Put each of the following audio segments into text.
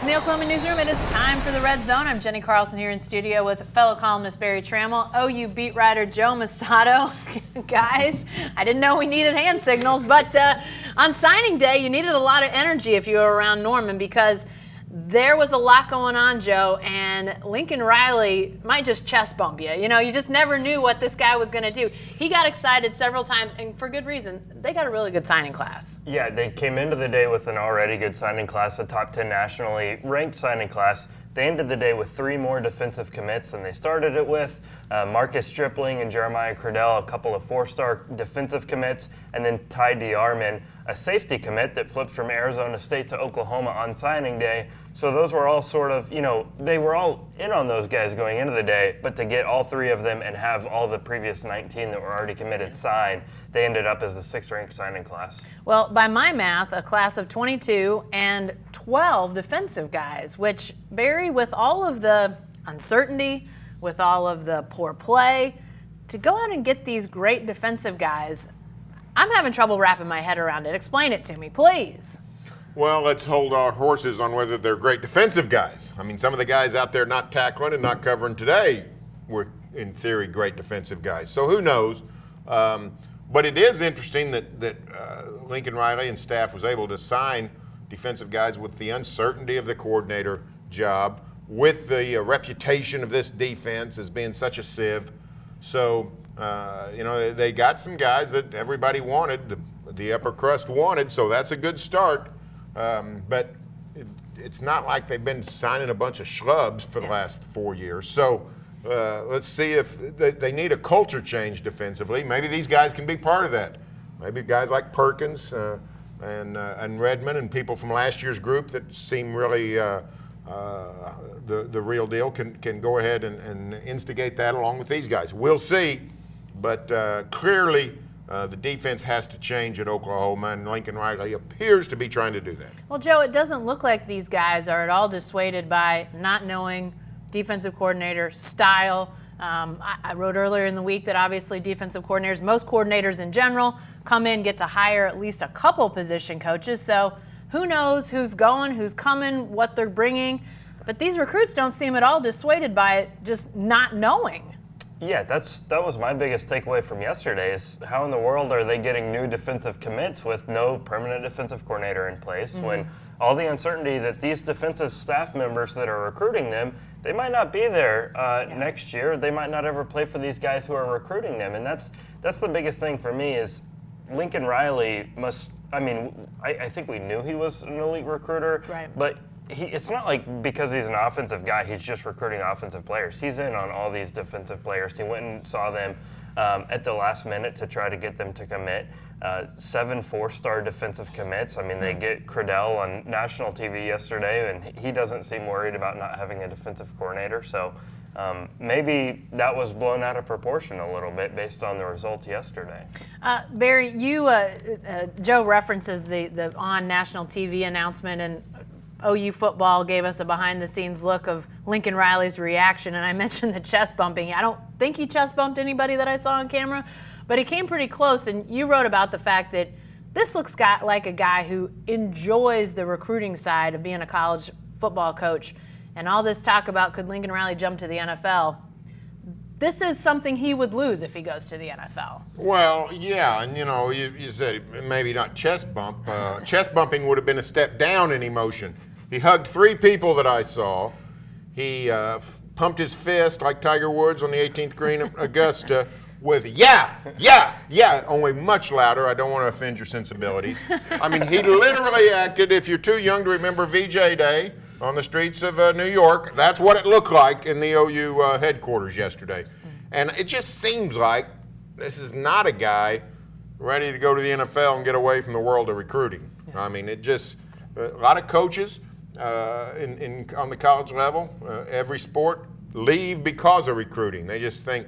In the Oklahoman newsroom, it is time for the Red Zone. I'm Jenny Carlson here in studio with fellow columnist Barry Trammell, OU beat writer Joe Masato. Guys, I didn't know we needed hand signals, but on signing day, you needed a lot of energy if you were around Norman because there was a lot going on, Joe, and Lincoln Riley might just chest bump you. You know, you just never knew what this guy was going to do. He got excited several times, and for good reason. They got a really good signing class. Yeah, they came into the day with an already good signing class, a top 10 nationally ranked signing class. They ended the day with 3 more defensive commits than they started it with. Marcus Stripling and Jeremiah Cradell, a couple of 4-star defensive commits, and then Ty DeArmond, a safety commit that flipped from Arizona State to Oklahoma on signing day. So those were all sort of, they were all in on those guys going into the day, but to get all 3 of them and have all the previous 19 that were already committed signed, they ended up as the 6th-ranked signing class. Well, by my math, a class of 22 and 12 defensive guys, which, Barry, with all of the uncertainty, with all of the poor play, to go out and get these great defensive guys, I'm having trouble wrapping my head around it. Explain it to me, please. Well, let's hold our horses on whether they're great defensive guys. I mean, some of the guys out there not tackling and not covering today were, in theory, great defensive guys. So who knows? But it is interesting that Lincoln Riley and staff was able to sign defensive guys with the uncertainty of the coordinator job, with the reputation of this defense as being such a sieve. So, they got some guys that everybody wanted, the upper crust wanted, so that's a good start. But it's not like they've been signing a bunch of schlubs for the last 4 years. So let's see if they need a culture change defensively. Maybe these guys can be part of that. Maybe guys like Perkins and Redmond and people from last year's group that seem really the real deal can go ahead and instigate that along with these guys. We'll see, but clearly the defense has to change at Oklahoma, and Lincoln Riley appears to be trying to do that. Well, Joe, it doesn't look like these guys are at all dissuaded by not knowing defensive coordinator style. I wrote earlier in the week that obviously defensive coordinators, most coordinators in general, come in, get to hire at least a couple position coaches. So who knows who's going, who's coming, what they're bringing. But these recruits don't seem at all dissuaded by it, just not knowing. Yeah, that was my biggest takeaway from yesterday is how in the world are they getting new defensive commits with no permanent defensive coordinator in place when all the uncertainty that these defensive staff members that are recruiting them, they might not be there next year. They might not ever play for these guys who are recruiting them. And that's the biggest thing for me is Lincoln Riley I think we knew he was an elite recruiter, right. But it's not like because he's an offensive guy, he's just recruiting offensive players. He's in on all these defensive players. He went and saw them at the last minute to try to get them to commit. 7 4-star defensive commits. I mean, they get Cradell on national TV yesterday, and he doesn't seem worried about not having a defensive coordinator. So maybe that was blown out of proportion a little bit based on the results yesterday. Barry, Joe references the on national TV announcement, and OU football gave us a behind-the-scenes look of Lincoln Riley's reaction, and I mentioned the chest bumping. I don't think he chest bumped anybody that I saw on camera, but he came pretty close, and you wrote about the fact that this looks like a guy who enjoys the recruiting side of being a college football coach, and all this talk about could Lincoln Riley jump to the NFL. This is something he would lose if he goes to the NFL. Well, yeah, and you said maybe not chest bump. Chest bumping would have been a step down in emotion. He hugged 3 people that I saw. He pumped his fist like Tiger Woods on the 18th green at Augusta with yeah, only much louder. I don't want to offend your sensibilities. I mean, he literally acted, if you're too young to remember VJ Day on the streets of New York, that's what it looked like in the OU headquarters yesterday. And it just seems like this is not a guy ready to go to the NFL and get away from the world of recruiting. Yeah. I mean, a lot of coaches on the college level, every sport, leave because of recruiting. They just think,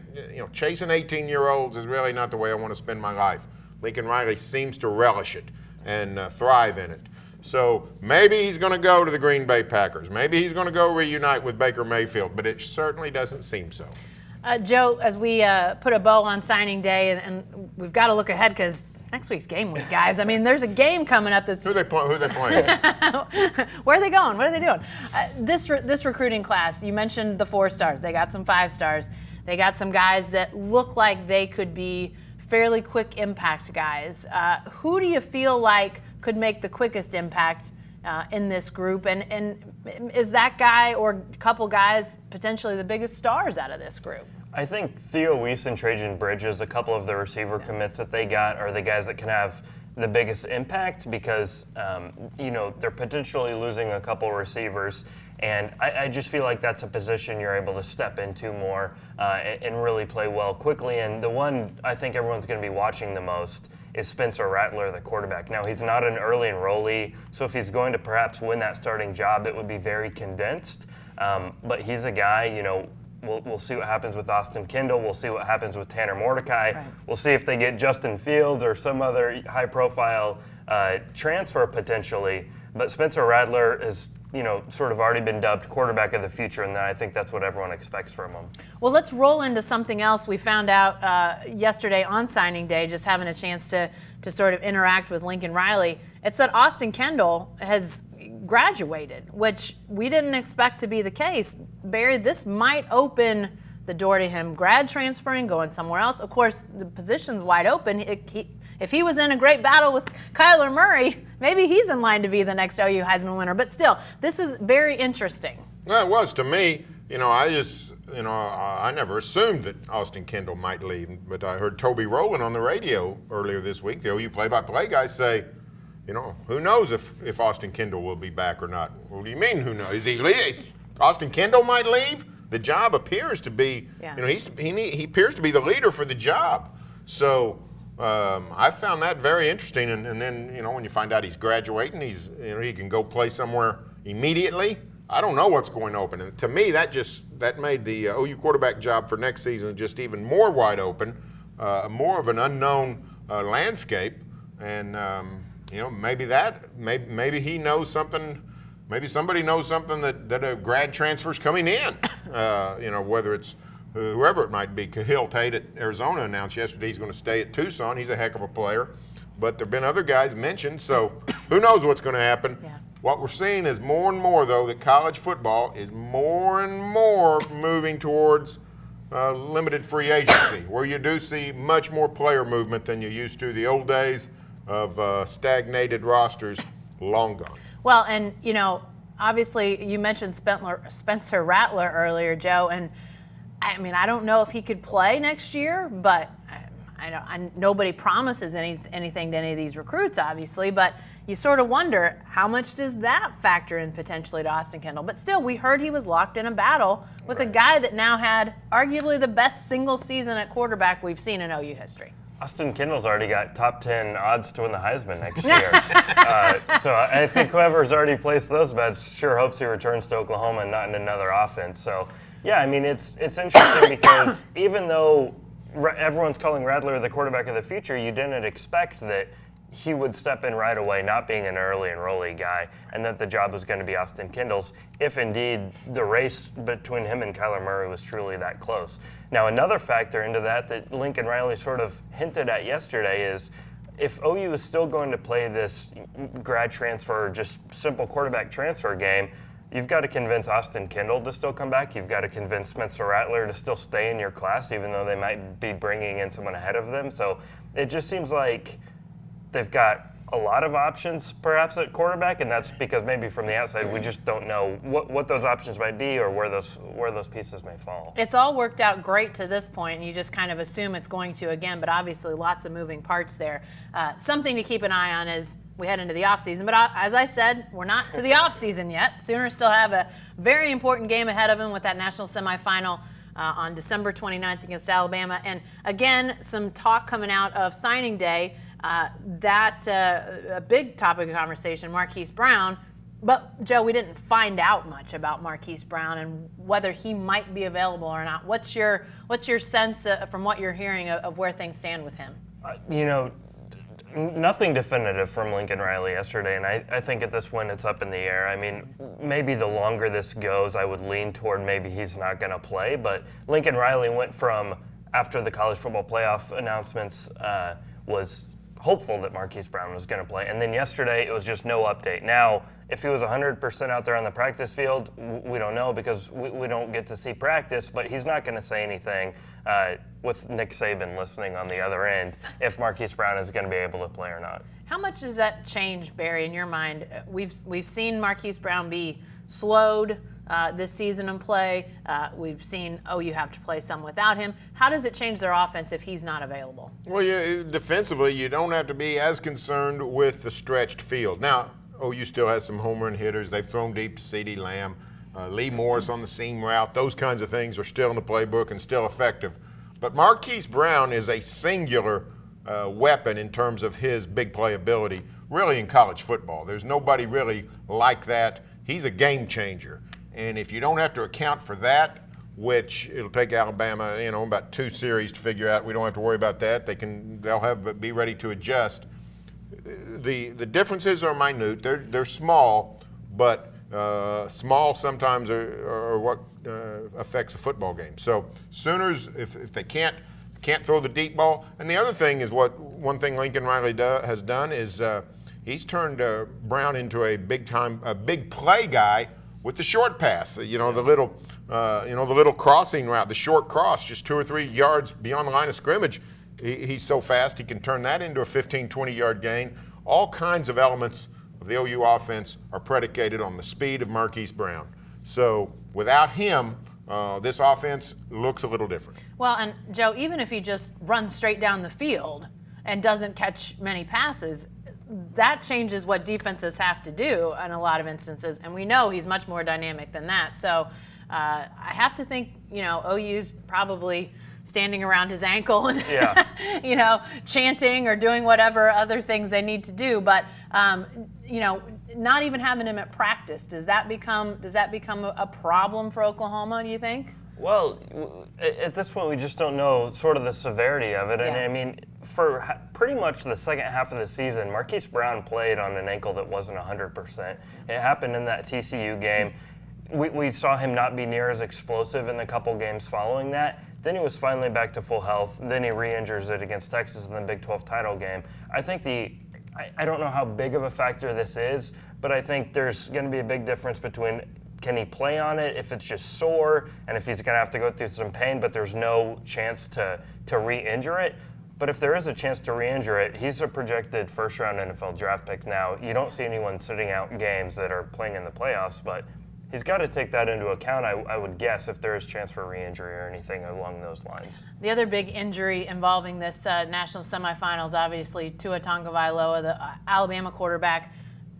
chasing 18-year-olds is really not the way I want to spend my life. Lincoln Riley seems to relish it and thrive in it. So maybe he's going to go to the Green Bay Packers. Maybe he's going to go reunite with Baker Mayfield, but it certainly doesn't seem so. Joe, as we put a bow on signing day, and we've got to look ahead because Next week's game week, guys. I mean, there's a game coming up that's... Who they playing? Where are they going? What are they doing? This recruiting class, you mentioned the 4 stars. They got some 5 stars. They got some guys that look like they could be fairly quick impact guys. Who do you feel like could make the quickest impact in this group? And is that guy or couple guys potentially the biggest stars out of this group? I think Theo Weiss and Trajan Bridges, a couple of the receiver commits that they got, are the guys that can have the biggest impact because, they're potentially losing a couple receivers. And I just feel like that's a position you're able to step into more and really play well quickly. And the one I think everyone's going to be watching the most is Spencer Rattler, the quarterback. Now, he's not an early enrollee, so if he's going to perhaps win that starting job, it would be very condensed. But he's a guy, We'll see what happens with Austin Kendall. We'll see what happens with Tanner Mordecai. Right. We'll see if they get Justin Fields or some other high-profile transfer potentially. But Spencer Rattler has, sort of already been dubbed quarterback of the future, and I think that's what everyone expects from him. Well, let's roll into something else we found out yesterday on signing day, just having a chance to sort of interact with Lincoln Riley. It's that Austin Kendall has graduated, which we didn't expect to be the case. Barry, this might open the door to him grad transferring, going somewhere else. Of course, the position's wide open. If he was in a great battle with Kyler Murray, maybe he's in line to be the next OU Heisman winner. But still, this is very interesting. Well, it was to me. I never assumed that Austin Kendall might leave, but I heard Toby Rowland on the radio earlier this week, the OU play-by-play guy, say, who knows if Austin Kendall will be back or not? What do you mean, who knows? Is he leave? Austin Kendall might leave? The job appears to be, he appears to be the leader for the job. So I found that very interesting. And then, when you find out he's graduating, he can go play somewhere immediately. I don't know what's going to open. And to me, that made the OU quarterback job for next season just even more wide open, more of an unknown landscape. And, maybe he knows something. Maybe somebody knows something that a grad transfer's coming in. Whether it's whoever it might be. Cahill Tate at Arizona announced yesterday he's going to stay at Tucson. He's a heck of a player. But there have been other guys mentioned, so who knows what's going to happen. Yeah. What we're seeing is more and more, though, that college football is more and more moving towards limited free agency, where you do see much more player movement than you used to. The old days of stagnated rosters, long gone. Well, and, obviously you mentioned Spencer Rattler earlier, Joe, and I don't know if he could play next year, but nobody promises anything to any of these recruits, obviously, but you sort of wonder how much does that factor in potentially to Austin Kendall. But still, we heard he was locked in a battle with a guy that now had arguably the best single season at quarterback we've seen in OU history. Austin Kendall's already got top 10 odds to win the Heisman next year. So I think whoever's already placed those bets sure hopes he returns to Oklahoma and not in another offense. So, yeah, it's interesting because even though everyone's calling Rattler the quarterback of the future, you didn't expect that he would step in right away, not being an early enrollee guy, and that the job was going to be Austin Kendall's, if indeed the race between him and Kyler Murray was truly that close. Now, another factor into that Lincoln Riley sort of hinted at yesterday is if OU is still going to play this grad transfer, just simple quarterback transfer game, you've got to convince Austin Kendall to still come back. You've got to convince Spencer Rattler to still stay in your class, even though they might be bringing in someone ahead of them. So it just seems like they've got a lot of options perhaps at quarterback, and that's because maybe from the outside we just don't know what those options might be or where those pieces may fall. It's all worked out great to this point, and you just kind of assume it's going to again, but obviously lots of moving parts there. Something to keep an eye on as we head into the offseason, but as I said, we're not to the offseason yet. Sooners still have a very important game ahead of them with that national semifinal on December 29th against Alabama, and again, some talk coming out of signing day. A big topic of conversation, Marquis Brown. But, Joe, we didn't find out much about Marquis Brown and whether he might be available or not. What's your sense from what you're hearing of where things stand with him? Nothing definitive from Lincoln Riley yesterday, and I think at this point it's up in the air. I mean, maybe the longer this goes, I would lean toward maybe he's not going to play. But Lincoln Riley went from, after the college football playoff announcements, was hopeful that Marquis Brown was going to play. And then yesterday, it was just no update. Now, if he was 100% out there on the practice field, we don't know because we don't get to see practice, but he's not going to say anything with Nick Saban listening on the other end if Marquis Brown is going to be able to play or not. How much does that change, Barry, in your mind? We've seen Marquis Brown be slowed this season in play. We've seen, you have to play some without him. How does it change their offense if he's not available? Well, defensively, you don't have to be as concerned with the stretched field. Now, OU still has some home run hitters. They've thrown deep to CeeDee Lamb, Lee Morris on the seam route. Those kinds of things are still in the playbook and still effective. But Marquis Brown is a singular weapon in terms of his big play ability, really in college football. There's nobody really like that. He's a game changer. And if you don't have to account for that, which it'll take Alabama, about 2 series to figure out, we don't have to worry about that. They'll be ready to adjust. The differences are minute. They're small, but small sometimes are what affects a football game. So Sooners, if they can't throw the deep ball, and the other thing is one thing Lincoln Riley has done is he's turned Brown into a big play guy with the short pass. The little crossing route, the short cross, just 2 or 3 yards beyond the line of scrimmage. He's so fast he can turn that into a 15, 20-yard gain. All kinds of elements of the OU offense are predicated on the speed of Marquis Brown. So without him, this offense looks a little different. Well, and Joe, even if he just runs straight down the field and doesn't catch many passes, that changes what defenses have to do in a lot of instances, and we know he's much more dynamic than that. So I have to think, OU's probably standing around his ankle and chanting or doing whatever other things they need to do. But not even having him at practice, does that become a problem for Oklahoma, do you think? Well, at this point, we just don't know sort of the severity of it. And I mean, for pretty much the second half of the season, Marquis Brown played on an ankle that wasn't 100%. It happened in that TCU game. We saw him not be near as explosive in the couple games following that. Then he was finally back to full health. Then he re-injures it against Texas in the Big 12 title game. I think I don't know how big of a factor this is, but I think there's going to be a big difference between can he play on it if it's just sore and if he's going to have to go through some pain, but there's no chance to re-injure it. But if there is a chance to re-injure it, he's a projected first-round NFL draft pick now. You don't see anyone sitting out games that are playing in the playoffs, but he's got to take that into account, I would guess, if there is chance for re-injury or anything along those lines. The other big injury involving this national semifinals, obviously, Tua Tagovailoa, the Alabama quarterback.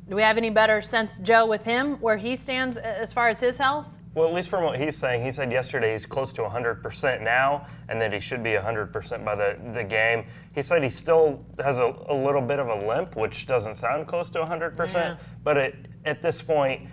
Do we have any better sense, Joe, with him, where he stands as far as his health? Well, at least from what he's saying, he said yesterday he's close to 100% now, and that he should be 100% by the game. He said he still has a little bit of a limp, which doesn't sound close to 100%, but at this point,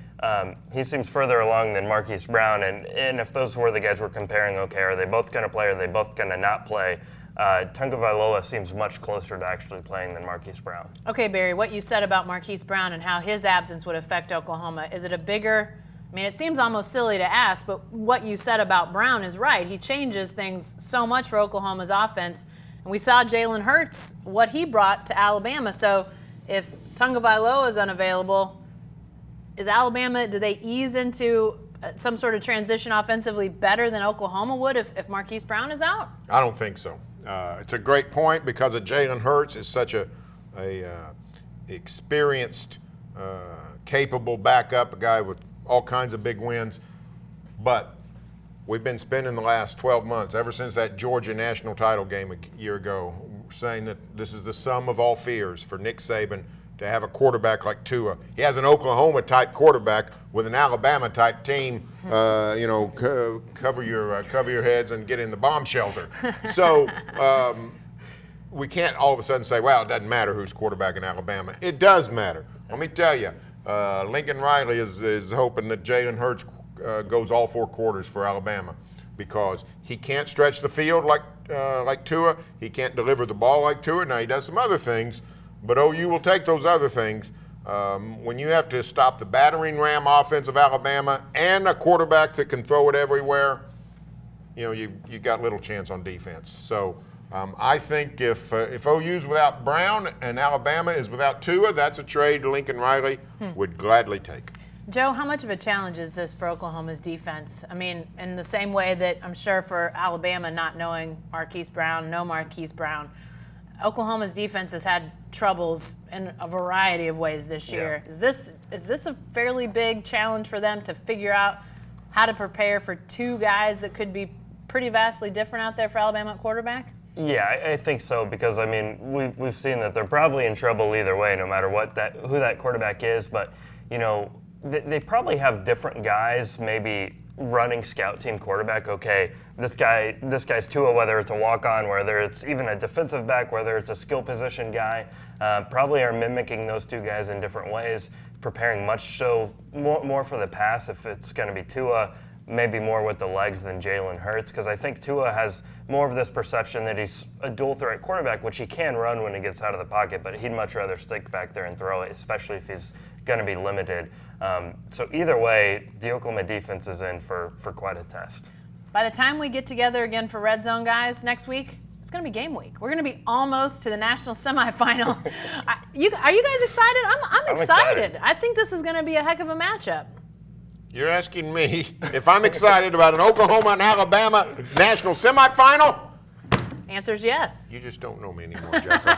he seems further along than Marquis Brown, and if those were the guys we're comparing, okay, are they both going to play, or are they both going to not play? Tagovailoa seems much closer to actually playing than Marquis Brown. Okay, Barry, what you said about Marquis Brown and how his absence would affect Oklahoma, is it a bigger – I mean, it seems almost silly to ask, but what you said about Brown is right. He changes things so much for Oklahoma's offense. And we saw Jalen Hurts, what he brought to Alabama. So if Tagovailoa is unavailable, is Alabama – do they ease into some sort of transition offensively better than Oklahoma would if Marquis Brown is out? I don't think so. It's a great point because of Jalen Hurts is such a experienced, capable backup, a guy with all kinds of big wins. But we've been spending the last 12 months, ever since that Georgia national title game a year ago, saying that this is the sum of all fears for Nick Saban to have a quarterback like Tua. He has an Oklahoma-type quarterback with an Alabama-type team. Cover your heads and get in the bomb shelter. So we can't all of a sudden say, well, it doesn't matter who's quarterback in Alabama. It does matter. Let me tell you, Lincoln Riley is hoping that Jalen Hurts goes all 4 quarters for Alabama because he can't stretch the field like Tua. He can't deliver the ball like Tua. Now, he does some other things, but OU will take those other things. When you have to stop the battering ram offense of Alabama and a quarterback that can throw it everywhere, you got little chance on defense. So I think if OU's without Brown and Alabama is without Tua, that's a trade Lincoln Riley would gladly take. Joe, how much of a challenge is this for Oklahoma's defense? I mean, in the same way that I'm sure for Alabama not knowing Marquis Brown, Oklahoma's defense has had troubles in a variety of ways this year. Is this a fairly big challenge for them to figure out how to prepare for two guys that could be pretty vastly different out there for Alabama at quarterback? Yeah, I think so, because I mean we've seen that they're probably in trouble either way, no matter who that quarterback is. But you know, they probably have different guys, maybe running scout team quarterback. Okay, this guy's Tua, whether it's a walk-on, whether it's even a defensive back, whether it's a skill position guy, probably are mimicking those two guys in different ways, preparing much so more for the pass if it's going to be Tua. Maybe more with the legs than Jalen Hurts, because I think Tua has more of this perception that he's a dual threat quarterback, which he can run when he gets out of the pocket, but he'd much rather stick back there and throw it, especially if he's going to be limited. So either way, the Oklahoma defense is in for quite a test. By the time we get together again for Red Zone, guys, next week, it's going to be game week. We're going to be almost to the national semifinal. Are you guys excited? I'm excited. I think this is going to be a heck of a matchup. You're asking me if I'm excited about an Oklahoma and Alabama national semifinal? Answer's yes. You just don't know me anymore, Jacko.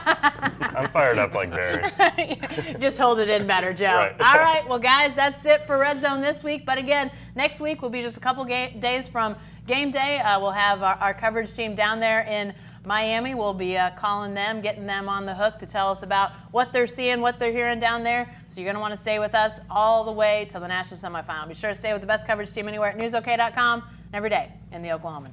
I'm fired up like Barry. Just hold it in better, Joe. Right. All right, well, guys, that's it for Red Zone this week. But again, next week will be just a couple days from game day. We'll have our coverage team down there in Miami. We'll be calling them, getting them on the hook to tell us about what they're seeing, what they're hearing down there. So you're going to want to stay with us all the way till the national semifinal. Be sure to stay with the best coverage team anywhere at newsok.com and every day in the Oklahoman.